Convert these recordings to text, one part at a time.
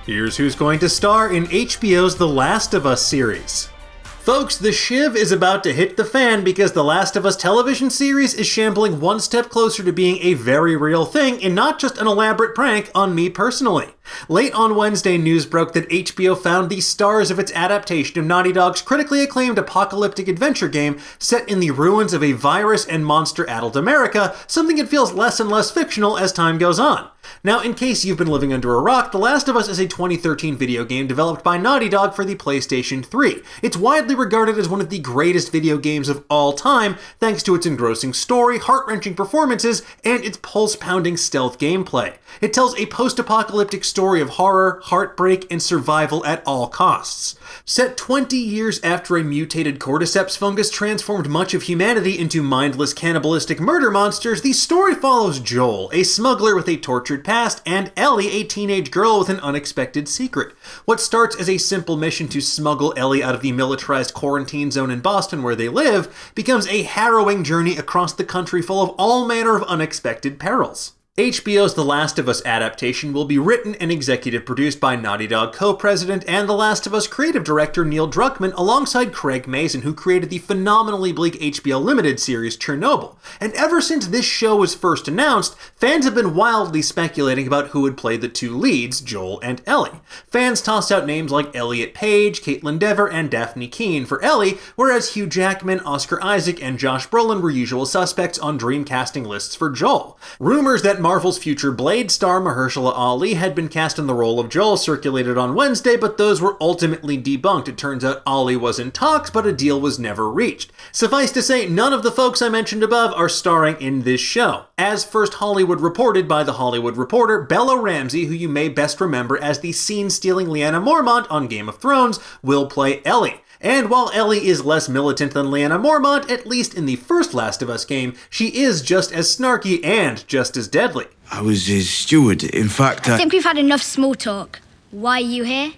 Here's who's going to star in HBO's The Last of Us series. Folks, the shiv is about to hit the fan because The Last of Us television series is shambling one step closer to being a very real thing and not just an elaborate prank on me personally. Late on Wednesday, news broke that HBO found the stars of its adaptation of Naughty Dog's critically acclaimed apocalyptic adventure game set in the ruins of a virus and monster-addled America, something that feels less and less fictional as time goes on. Now, in case you've been living under a rock, The Last of Us is a 2013 video game developed by Naughty Dog for the PlayStation 3. It's widely regarded as one of the greatest video games of all time, thanks to its engrossing story, heart-wrenching performances, and its pulse-pounding stealth gameplay. It tells a post-apocalyptic story of horror, heartbreak, and survival at all costs. Set 20 years after a mutated cordyceps fungus transformed much of humanity into mindless cannibalistic murder monsters, the story follows Joel, a smuggler with a tortured past, and Ellie, a teenage girl with an unexpected secret. What starts as a simple mission to smuggle Ellie out of the militarized quarantine zone in Boston where they live becomes a harrowing journey across the country full of all manner of unexpected perils. HBO's The Last of Us adaptation will be written and executive produced by Naughty Dog co-president and The Last of Us creative director Neil Druckmann alongside Craig Mazin, who created the phenomenally bleak HBO Limited series Chernobyl. And ever since this show was first announced, fans have been wildly speculating about who would play the two leads, Joel and Ellie. Fans tossed out names like Elliot Page, Caitlin Dever, and Daphne Keane for Ellie, whereas Hugh Jackman, Oscar Isaac, and Josh Brolin were usual suspects on dream casting lists for Joel. Rumors that Marvel's future Blade star Mahershala Ali had been cast in the role of Joel circulated on Wednesday, but those were ultimately debunked. It turns out Ali was in talks, but a deal was never reached. Suffice to say, none of the folks I mentioned above are starring in this show. As First Hollywood reported by The Hollywood Reporter, Bella Ramsay, who you may best remember as the scene-stealing Lyanna Mormont on Game of Thrones, will play Ellie. And while Ellie is less militant than Lyanna Mormont, at least in the first Last of Us game, she is just as snarky and just as deadly. I was his steward. In fact, I think we've had enough small talk. Why are you here?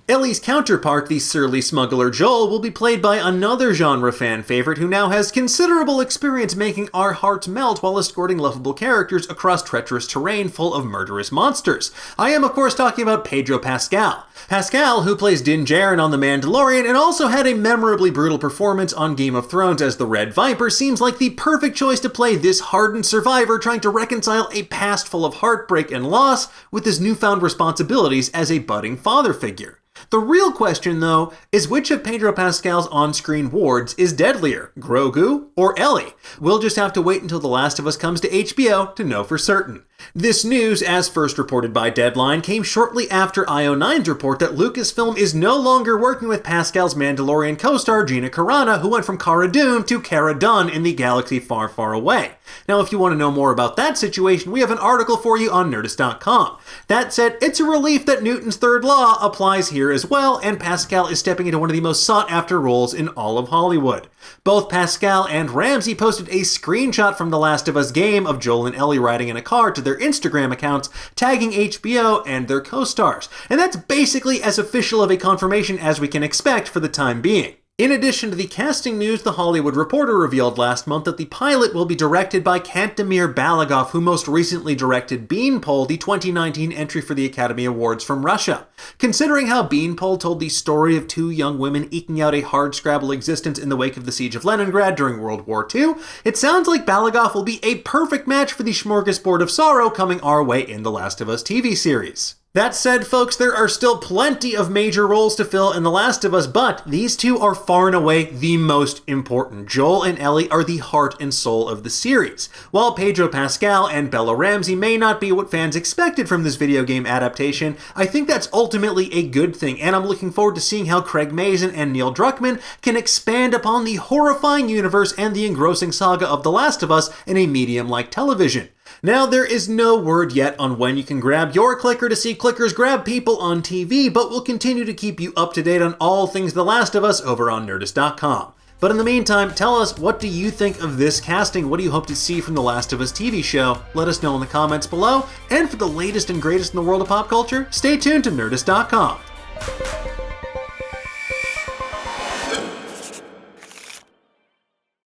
Ellie's counterpart, the surly Smuggler Joel, will be played by another genre fan favorite who now has considerable experience making our hearts melt while escorting lovable characters across treacherous terrain full of murderous monsters. I am, of course, talking about Pedro Pascal. Pascal, who plays Din Djarin on The Mandalorian and also had a memorably brutal performance on Game of Thrones as the Red Viper, seems like the perfect choice to play this hardened survivor trying to reconcile a past full of heartbreak and loss with his newfound responsibilities as a budding father figure. The real question, though, is which of Pedro Pascal's on-screen wards is deadlier, Grogu or Ellie? We'll just have to wait until The Last of Us comes to HBO to know for certain. This news, as first reported by Deadline, came shortly after IO9's report that Lucasfilm is no longer working with Pascal's Mandalorian co-star Gina Carano, who went from Cara Dune to Cara Dune in the galaxy far, far away. Now, if you want to know more about that situation, we have an article for you on Nerdist.com. That said, it's a relief that Newton's third law applies here as well, and Pascal is stepping into one of the most sought-after roles in all of Hollywood. Both Pascal and Ramsay posted a screenshot from The Last of Us game of Joel and Ellie riding in a car to their Instagram accounts, tagging HBO and their co-stars. And that's basically as official of a confirmation as we can expect for the time being. In addition to the casting news, The Hollywood Reporter revealed last month that the pilot will be directed by Kantemir Balagov, who most recently directed Beanpole, the 2019 entry for the Academy Awards from Russia. Considering how Beanpole told the story of two young women eking out a hardscrabble existence in the wake of the siege of Leningrad during World War II, it sounds like Balagov will be a perfect match for the smorgasbord of sorrow coming our way in The Last of Us TV series. That said, folks, there are still plenty of major roles to fill in The Last of Us, but these two are far and away the most important. Joel and Ellie are the heart and soul of the series. While Pedro Pascal and Bella Ramsay may not be what fans expected from this video game adaptation, I think that's ultimately a good thing, and I'm looking forward to seeing how Craig Mazin and Neil Druckmann can expand upon the horrifying universe and the engrossing saga of The Last of Us in a medium like television. Now, there is no word yet on when you can grab your clicker to see clickers grab people on TV, but we'll continue to keep you up to date on all things The Last of Us over on Nerdist.com. But in the meantime, tell us, what do you think of this casting? What do you hope to see from The Last of Us TV show? Let us know in the comments below, and for the latest and greatest in the world of pop culture, stay tuned to Nerdist.com.